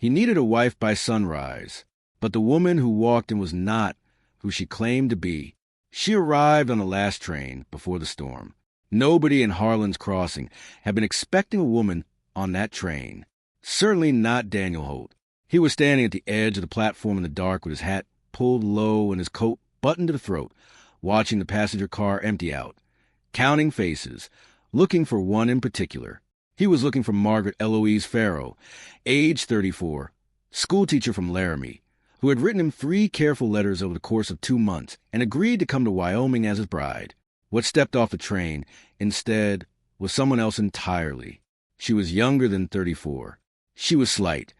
He needed a wife by sunrise, but the woman who walked in was not who she claimed to be. She arrived on the last train before the storm. Nobody in Harlan's Crossing had been expecting a woman on that train. Certainly not Daniel Holt. He was standing at the edge of the platform in the dark with his hat pulled low and his coat buttoned to the throat, watching the passenger car empty out, counting faces, looking for one in particular. He was looking for Margaret Eloise Farrow, age 34, schoolteacher from Laramie, who had written him 3 careful letters over the course of 2 months and agreed to come to Wyoming as his bride. What stepped off the train, instead, was someone else entirely. She was younger than 34. She was slight,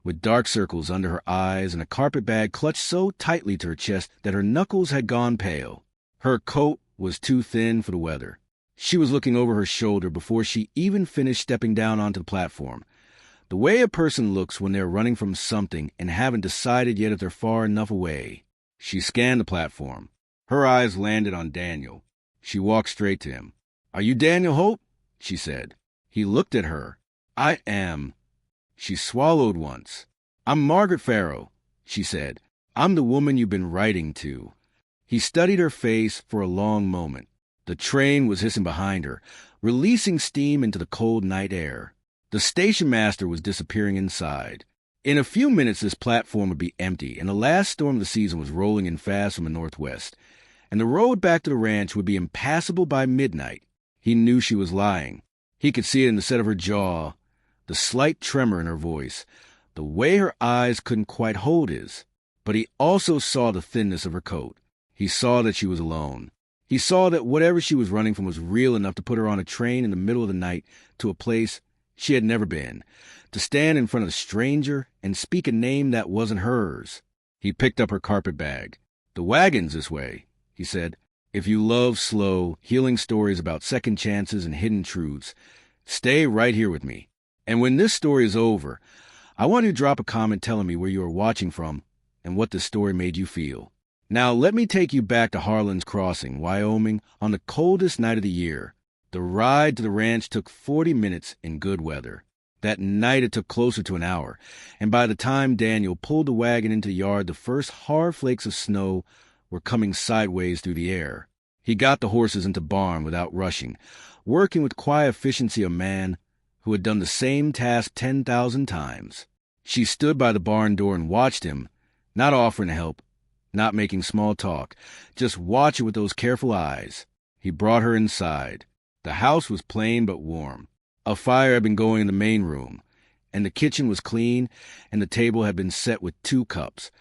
with dark circles under her eyes and a carpet bag clutched so tightly to her chest that her knuckles had gone pale. Her coat was too thin for the weather. She was looking over her shoulder before she even finished stepping down onto the platform. The way a person looks when they're running from something and haven't decided yet if they're far enough away. She scanned the platform. Her eyes landed on Daniel. She walked straight to him. "Are you Daniel Holt?" she said. He looked at her. "I am." She swallowed once. "I'm Margaret Farrow," she said. "I'm the woman you've been writing to." He studied her face for a long moment. The train was hissing behind her, releasing steam into the cold night air. The station master was disappearing inside. In a few minutes this platform would be empty, and the last storm of the season was rolling in fast from the northwest, and the road back to the ranch would be impassable by midnight. He knew she was lying. He could see it in the set of her jaw, the slight tremor in her voice, the way her eyes couldn't quite hold his. But he also saw the thinness of her coat. He saw that she was alone. He saw that whatever she was running from was real enough to put her on a train in the middle of the night to a place she had never been, to stand in front of a stranger and speak a name that wasn't hers. He picked up her carpet bag. "The wagon's this way," he said. "If you love slow, healing stories about second chances and hidden truths, stay right here with me. And when this story is over, I want you to drop a comment telling me where you are watching from and what this story made you feel. Now let me take you back to Harlan's Crossing, Wyoming, on the coldest night of the year. The ride to the ranch took 40 minutes in good weather. That night it took closer to an hour, and by the time Daniel pulled the wagon into the yard, the first hard flakes of snow were coming sideways through the air. He got the horses into barn without rushing, working with quiet efficiency of a man who had done the same task 10,000 times. She stood by the barn door and watched him, not offering to help, not making small talk, just watching with those careful eyes. He brought her inside. The house was plain but warm. A fire had been going in the main room, and the kitchen was clean, and the table had been set with 2 cups,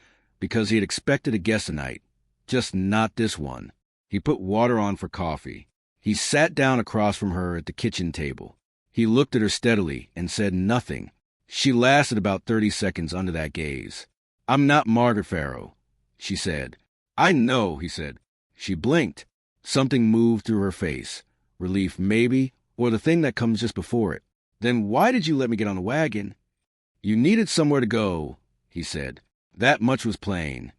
because he had expected a guest tonight, just not this one. He put water on for coffee. He sat down across from her at the kitchen table. He looked at her steadily and said nothing. She lasted about 30 seconds under that gaze. "I'm not Margaret Farrow," she said. "I know," he said. She blinked. Something moved through her face. Relief, maybe, or the thing that comes just before it. "Then why did you let me get on the wagon?" "You needed somewhere to go," he said. That much was plain.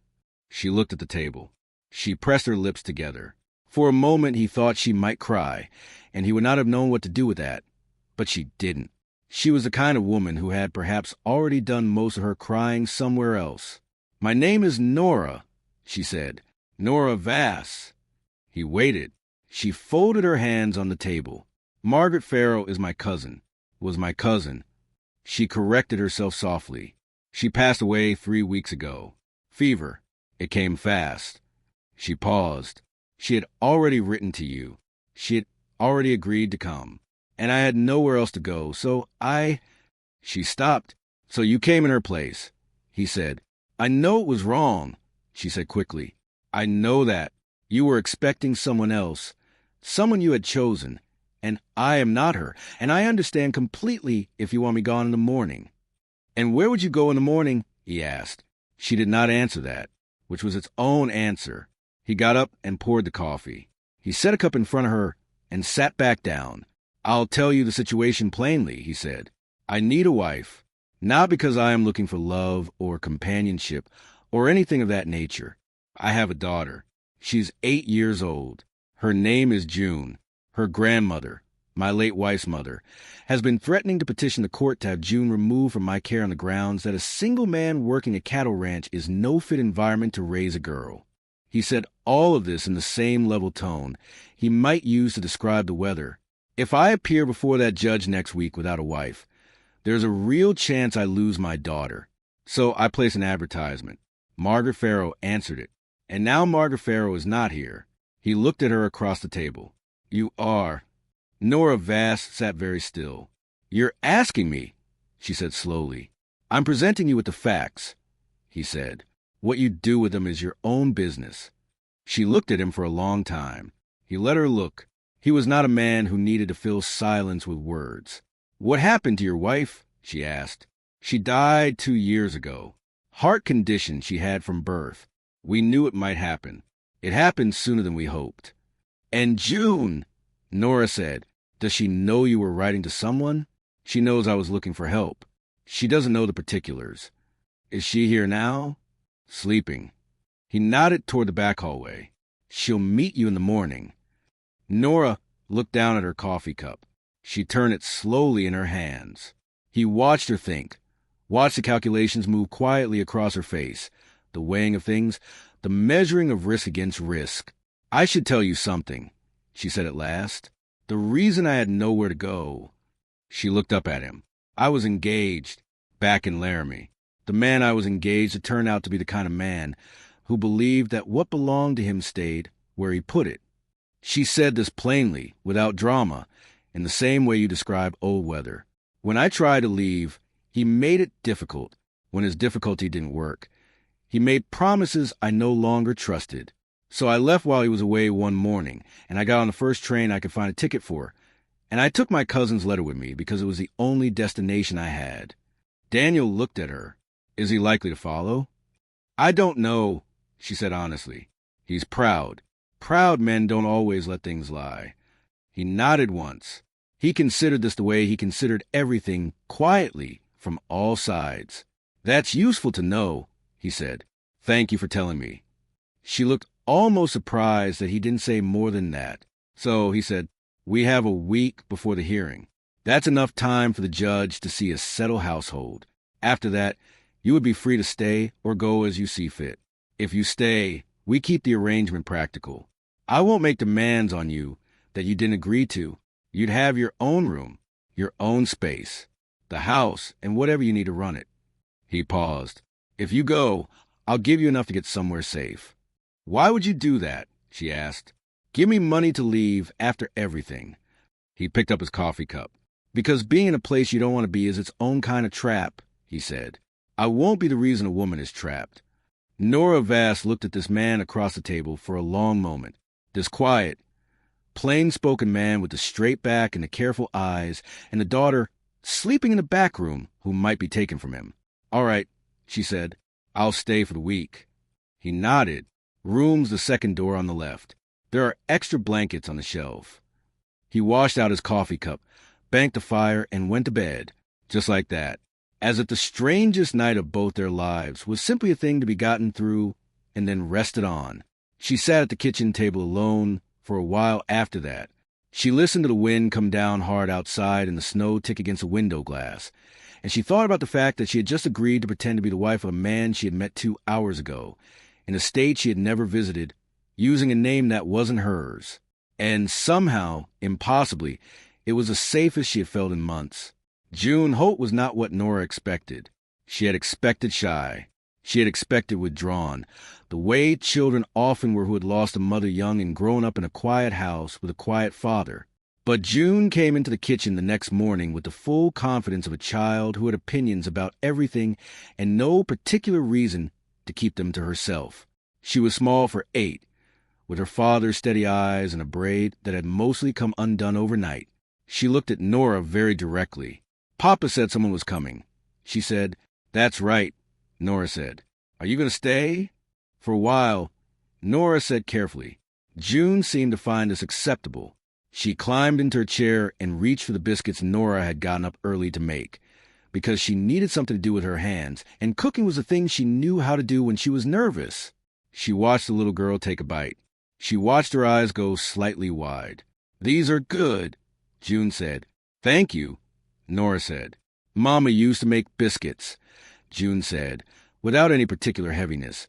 She looked at the table. She pressed her lips together. For a moment he thought she might cry, and he would not have known what to do with that. But she didn't. She was the kind of woman who had perhaps already done most of her crying somewhere else. "My name is Nora," she said. "Nora Vass." He waited. She folded her hands on the table. "Margaret Farrow is my cousin. Was my cousin." She corrected herself softly. "She passed away 3 weeks ago. Fever. It came fast." She paused. "She had already written to you. She had already agreed to come. And I had nowhere else to go, so I—" She stopped. "So you came in her place," he said. "I know it was wrong," she said quickly. "I know that. You were expecting someone else, someone you had chosen, and I am not her, and I understand completely if you want me gone in the morning." "And where would you go in the morning?" he asked. She did not answer that, which was its own answer. He got up and poured the coffee. He set a cup in front of her and sat back down. "I'll tell you the situation plainly," he said. "I need a wife, not because I am looking for love or companionship or anything of that nature. I have a daughter. She's 8 years old. Her name is June. Her grandmother, my late wife's mother, has been threatening to petition the court to have June removed from my care on the grounds that a single man working a cattle ranch is no fit environment to raise a girl. He said all of this in the same level tone he might use to describe the weather. If I appear before that judge next week without a wife, there's a real chance I lose my daughter. So I placed an advertisement. Margaret Farrow answered it. And now Margaret Farrow is not here. He looked at her across the table. You are. Nora Vass sat very still. You're asking me, she said slowly. I'm presenting you with the facts, he said. What you do with them is your own business. She looked at him for a long time. He let her look. He was not a man who needed to fill silence with words. What happened to your wife? She asked. She died 2 years ago. Heart condition she had from birth. We knew it might happen. It happened sooner than we hoped. And June, Nora said, does she know you were writing to someone? She knows I was looking for help. She doesn't know the particulars. Is she here now? Sleeping. He nodded toward the back hallway. She'll meet you in the morning. Nora looked down at her coffee cup. She turned it slowly in her hands. He watched her think, watched the calculations move quietly across her face, the weighing of things, the measuring of risk against risk. I should tell you something, she said at last. The reason I had nowhere to go. She looked up at him. I was engaged, back in Laramie. The man I was engaged to turned out to be the kind of man who believed that what belonged to him stayed where he put it. She said this plainly, without drama, in the same way you describe old weather. When I tried to leave, he made it difficult. When his difficulty didn't work, he made promises I no longer trusted. So I left while he was away one morning, and I got on the first train I could find a ticket for. And I took my cousin's letter with me because it was the only destination I had. Daniel looked at her. Is he likely to follow? I don't know, she said honestly. He's proud. Proud men don't always let things lie. He nodded once. He considered this the way he considered everything, quietly, from all sides. That's useful to know, he said. Thank you for telling me. She looked almost surprised that he didn't say more than that. So he said, we have a week before the hearing. That's enough time for the judge to see a settled household. After that, you would be free to stay or go as you see fit. If you stay, we keep the arrangement practical. I won't make demands on you that you didn't agree to. You'd have your own room, your own space, the house, and whatever you need to run it. He paused. If you go, I'll give you enough to get somewhere safe. Why would you do that? She asked. Give me money to leave after everything. He picked up his coffee cup. Because being in a place you don't want to be is its own kind of trap, he said. I won't be the reason a woman is trapped. Nora Vass looked at this man across the table for a long moment. This quiet, plain-spoken man with the straight back and the careful eyes, and the daughter sleeping in the back room who might be taken from him. All right, she said. I'll stay for the week. He nodded. Room's the second door on the left. There are extra blankets on the shelf. He washed out his coffee cup, banked the fire, and went to bed, just like that, as if the strangest night of both their lives was simply a thing to be gotten through and then rested on. She sat at the kitchen table alone for a while after that. She listened to the wind come down hard outside and the snow tick against the window glass, and she thought about the fact that she had just agreed to pretend to be the wife of a man she had met 2 hours ago, in a state she had never visited, using a name that wasn't hers. And somehow, impossibly, it was the safest she had felt in months. June Holt was not what Nora expected. She had expected shy. She had expected withdrawn, the way children often were who had lost a mother young and grown up in a quiet house with a quiet father. But June came into the kitchen the next morning with the full confidence of a child who had opinions about everything and no particular reason to keep them to herself. She was small for 8, with her father's steady eyes and a braid that had mostly come undone overnight. She looked at Nora very directly. Papa said someone was coming. She said, That's right, Nora said. Are you going to stay? For a while, Nora said carefully. June seemed to find this acceptable. She climbed into her chair and reached for the biscuits Nora had gotten up early to make, because she needed something to do with her hands, and cooking was the thing she knew how to do when she was nervous. She watched the little girl take a bite. She watched her eyes go slightly wide. These are good, June said. Thank you, Nora said. Mama used to make biscuits, June said, without any particular heaviness,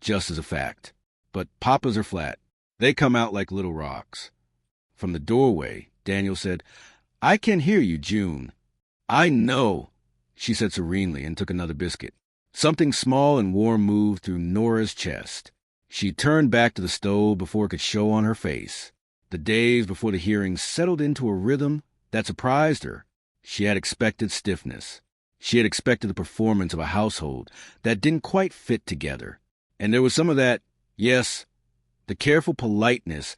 just as a fact. But Papa's are flat. They come out like little rocks. From the doorway, Daniel said, I can hear you, June. I know, she said serenely and took another biscuit. Something small and warm moved through Nora's chest. She turned back to the stove before it could show on her face. The days before the hearing settled into a rhythm that surprised her. She had expected stiffness. She had expected the performance of a household that didn't quite fit together. And there was some of that, yes, the careful politeness,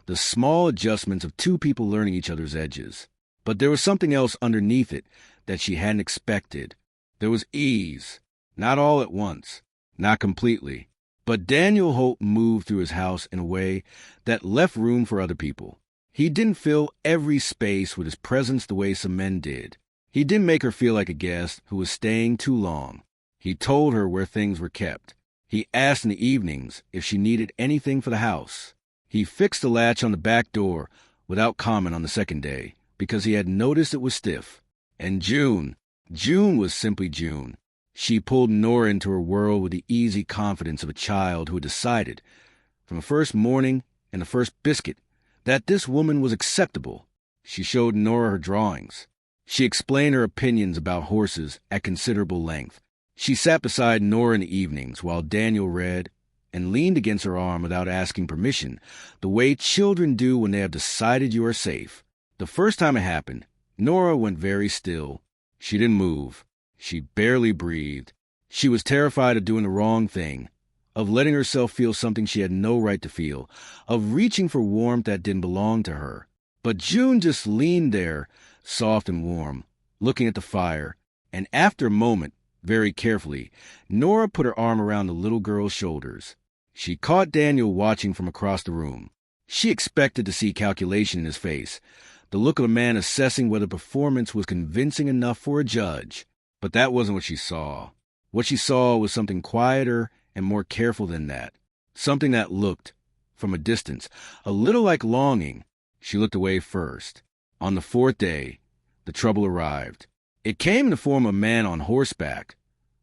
the small adjustments of two people learning each other's edges. But there was something else underneath it that she hadn't expected. There was ease, not all at once, not completely. But Daniel Holt moved through his house in a way that left room for other people. He didn't fill every space with his presence the way some men did. He didn't make her feel like a guest who was staying too long. He told her where things were kept. He asked in the evenings if she needed anything for the house. He fixed the latch on the back door without comment on the second day because he had noticed it was stiff. And June was simply June. She pulled Nora into her world with the easy confidence of a child who had decided, from the first morning and the first biscuit, that this woman was acceptable. She showed Nora her drawings. She explained her opinions about horses at considerable length. She sat beside Nora in the evenings while Daniel read and leaned against her arm without asking permission, the way children do when they have decided you are safe. The first time it happened, Nora went very still. She didn't move. She barely breathed. She was terrified of doing the wrong thing, of letting herself feel something she had no right to feel, of reaching for warmth that didn't belong to her. But June just leaned there, soft and warm, looking at the fire, and after a moment, very carefully, Nora put her arm around the little girl's shoulders. She caught Daniel watching from across the room. She expected to see calculation in his face, the look of a man assessing whether performance was convincing enough for a judge. But that wasn't what she saw. What she saw was something quieter and more careful than that. Something that looked, from a distance, a little like longing. She looked away first. On the fourth day, the trouble arrived. It came in the form of a man on horseback,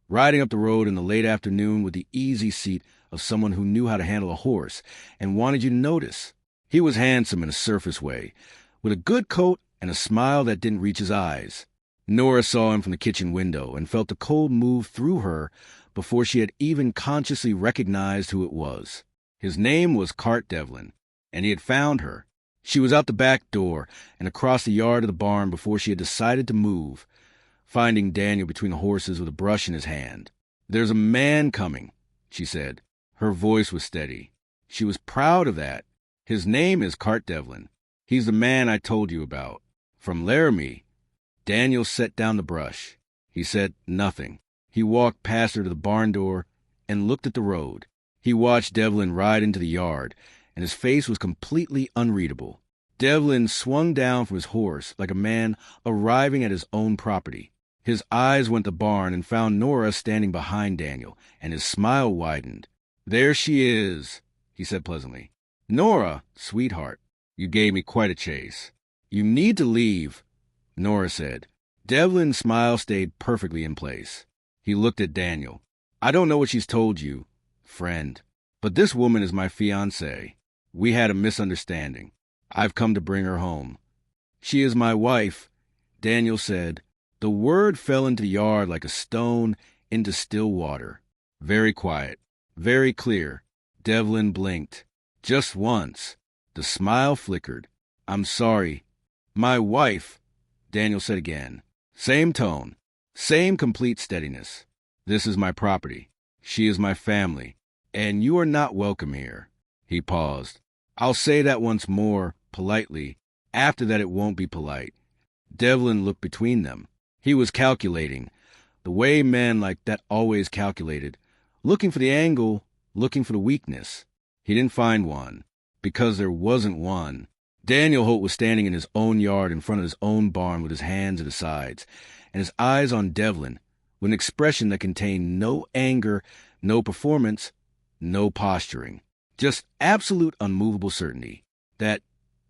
riding up the road in the late afternoon with the easy seat of someone who knew how to handle a horse and wanted you to notice. He was handsome in a surface way, with a good coat and a smile that didn't reach his eyes. Nora saw him from the kitchen window and felt the cold move through her before she had even consciously recognized who it was. His name was Cart Devlin, and he had found her. She was out the back door and across the yard of the barn before she had decided to move, finding Daniel between the horses with a brush in his hand. There's a man coming, she said. Her voice was steady. She was proud of that. His name is Cart Devlin. He's the man I told you about. From Laramie. Daniel set down the brush. He said nothing. He walked past her to the barn door and looked at the road. He watched Devlin ride into the yard, and his face was completely unreadable. Devlin swung down from his horse like a man arriving at his own property. His eyes went to the barn and found Nora standing behind Daniel, and his smile widened. There she is, he said pleasantly. Nora, sweetheart, you gave me quite a chase. You need to leave, Nora said. Devlin's smile stayed perfectly in place. He looked at Daniel. I don't know what she's told you, friend, but this woman is my fiancée. We had a misunderstanding. I've come to bring her home. She is my wife, Daniel said. The word fell into the yard like a stone into still water. Very quiet, very clear. Devlin blinked. Just once. The smile flickered. I'm sorry. My wife, Daniel said again. Same tone, same complete steadiness. This is my property. She is my family, and you are not welcome here. He paused. I'll say that once more, politely. After that it won't be polite. Devlin looked between them. He was calculating, the way men like that always calculated, looking for the angle, looking for the weakness. He didn't find one, because there wasn't one. Daniel Holt was standing in his own yard in front of his own barn with his hands at his sides, and his eyes on Devlin, with an expression that contained no anger, no performance, no posturing. Just absolute unmovable certainty that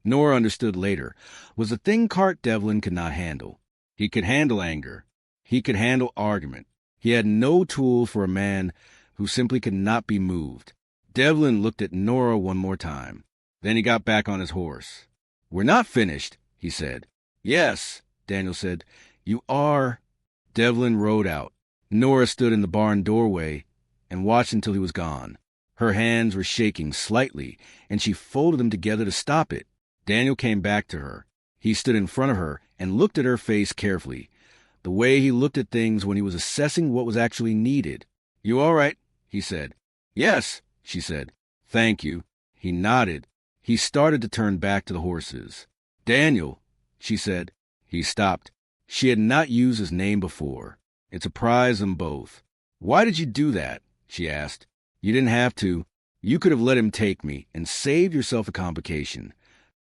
Nora understood later, was the thing Cart Devlin could not handle. He could handle anger. He could handle argument. He had no tool for a man who simply could not be moved. Devlin looked at Nora one more time. Then he got back on his horse. "We're not finished," he said. "Yes," Daniel said. "You are." Devlin rode out. Nora stood in the barn doorway and watched until he was gone. Her hands were shaking slightly, and she folded them together to stop it. Daniel came back to her. He stood in front of her and looked at her face carefully, the way he looked at things when he was assessing what was actually needed. "You all right?" he said. "Yes," she said. "Thank you." He nodded. He started to turn back to the horses. "Daniel," she said. He stopped. She had not used his name before. It surprised them both. "Why did you do that?" she asked. "You didn't have to. You could have let him take me and saved yourself a complication."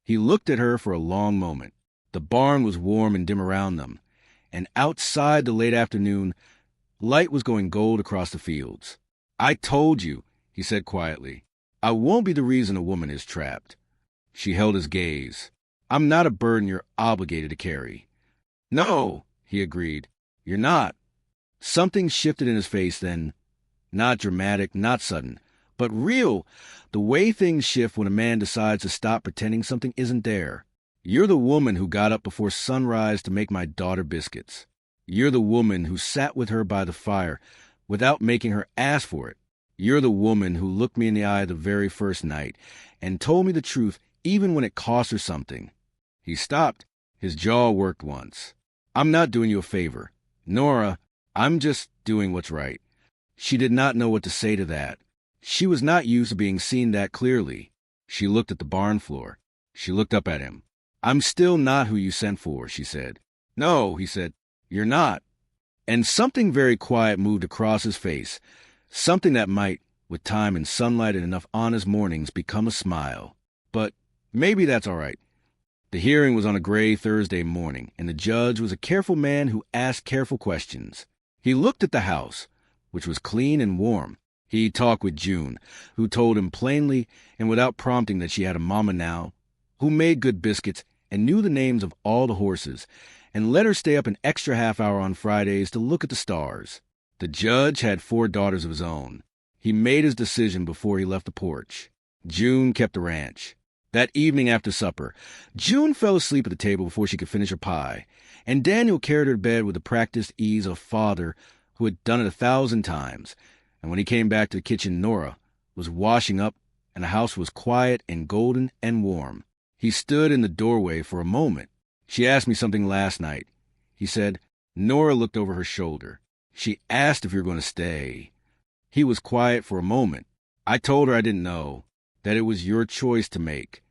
He looked at her for a long moment. The barn was warm and dim around them, and outside the late afternoon, light was going gold across the fields. "I told you," he said quietly. "I won't be the reason a woman is trapped." She held his gaze. "I'm not a burden you're obligated to carry." "No," he agreed. "You're not." Something shifted in his face then. Not dramatic, not sudden, but real. The way things shift when a man decides to stop pretending something isn't there. "You're the woman who got up before sunrise to make my daughter biscuits. You're the woman who sat with her by the fire without making her ask for it. You're the woman who looked me in the eye the very first night and told me the truth even when it cost her something." He stopped. His jaw worked once. "I'm not doing you a favor, Nora. I'm just doing what's right." She did not know what to say to that. She was not used to being seen that clearly. She looked at the barn floor. She looked up at him. "I'm still not who you sent for," she said. "No," he said. "You're not." And something very quiet moved across his face, something that might, with time and sunlight and enough honest mornings, become a smile. But maybe that's all right. The hearing was on a gray Thursday morning, and the judge was a careful man who asked careful questions. He looked at the house, which was clean and warm. He talked with June, who told him plainly and without prompting that she had a mama now, who made good biscuits and knew the names of all the horses, and let her stay up an extra half hour on Fridays to look at the stars. The judge had 4 daughters of his own. He made his decision before he left the porch. June kept the ranch. That evening after supper, June fell asleep at the table before she could finish her pie, and Daniel carried her to bed with the practiced ease of a father who had done it 1,000 times. And when he came back to the kitchen, Nora was washing up, and the house was quiet and golden and warm. He stood in the doorway for a moment. "She asked me something last night," he said. Nora looked over her shoulder. "She asked if you were going to stay." He was quiet for a moment. "I told her I didn't know, that it was your choice to make."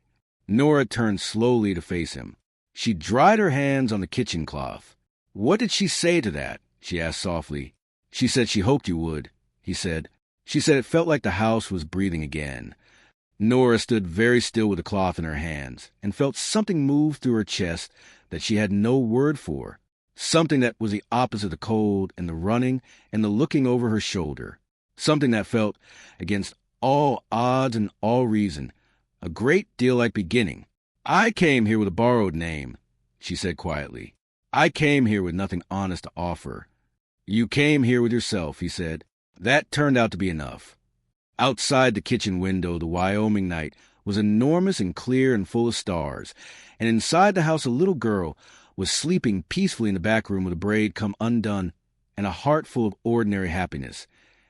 Nora turned slowly to face him. She dried her hands on the kitchen cloth. "What did she say to that?" she asked softly. "She said she hoped you would," he said. "She said it felt like the house was breathing again." Nora stood very still with the cloth in her hands and felt something move through her chest that she had no word for, something that was the opposite of the cold and the running and the looking over her shoulder, something that felt, against all odds and all reason, a great deal like beginning. "I came here with a borrowed name," she said quietly. "I came here with nothing honest to offer." "You came here with yourself," he said. That turned out to be enough. Outside the kitchen window, the Wyoming night was enormous and clear and full of stars, and inside the house a little girl was sleeping peacefully in the back room with a braid come undone and a heart full of ordinary happiness.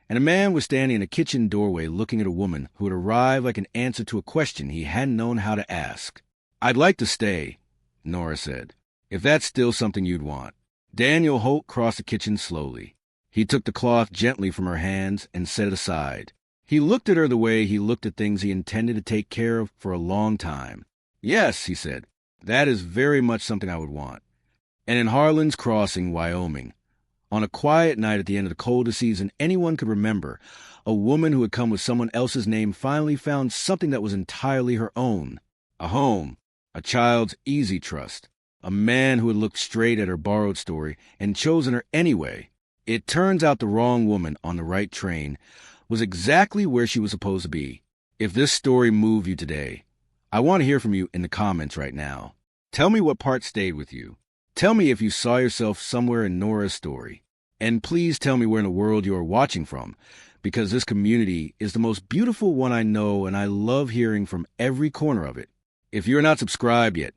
And a man was standing in a kitchen doorway looking at a woman who had arrived like an answer to a question he hadn't known how to ask. "I'd like to stay," Nora said, "if that's still something you'd want." Daniel Holt crossed the kitchen slowly. He took the cloth gently from her hands and set it aside. He looked at her the way he looked at things he intended to take care of for a long time. "Yes," he said, "that is very much something I would want." And in Harlan's Crossing, Wyoming, on a quiet night at the end of the coldest season anyone could remember, a woman who had come with someone else's name finally found something that was entirely her own. A home, a child's easy trust, a man who had looked straight at her borrowed story and chosen her anyway. It turns out the wrong woman on the right train was exactly where she was supposed to be. If this story moved you today, I want to hear from you in the comments right now. Tell me what part stayed with you. Tell me if you saw yourself somewhere in Nora's story. And please tell me where in the world you are watching from, because this community is the most beautiful one I know, and I love hearing from every corner of it. If you're not subscribed yet,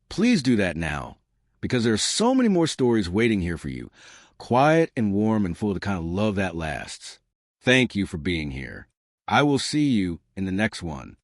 please do that now, because there are so many more stories waiting here for you, quiet and warm and full of the kind of love that lasts. Thank you for being here. I will see you in the next one.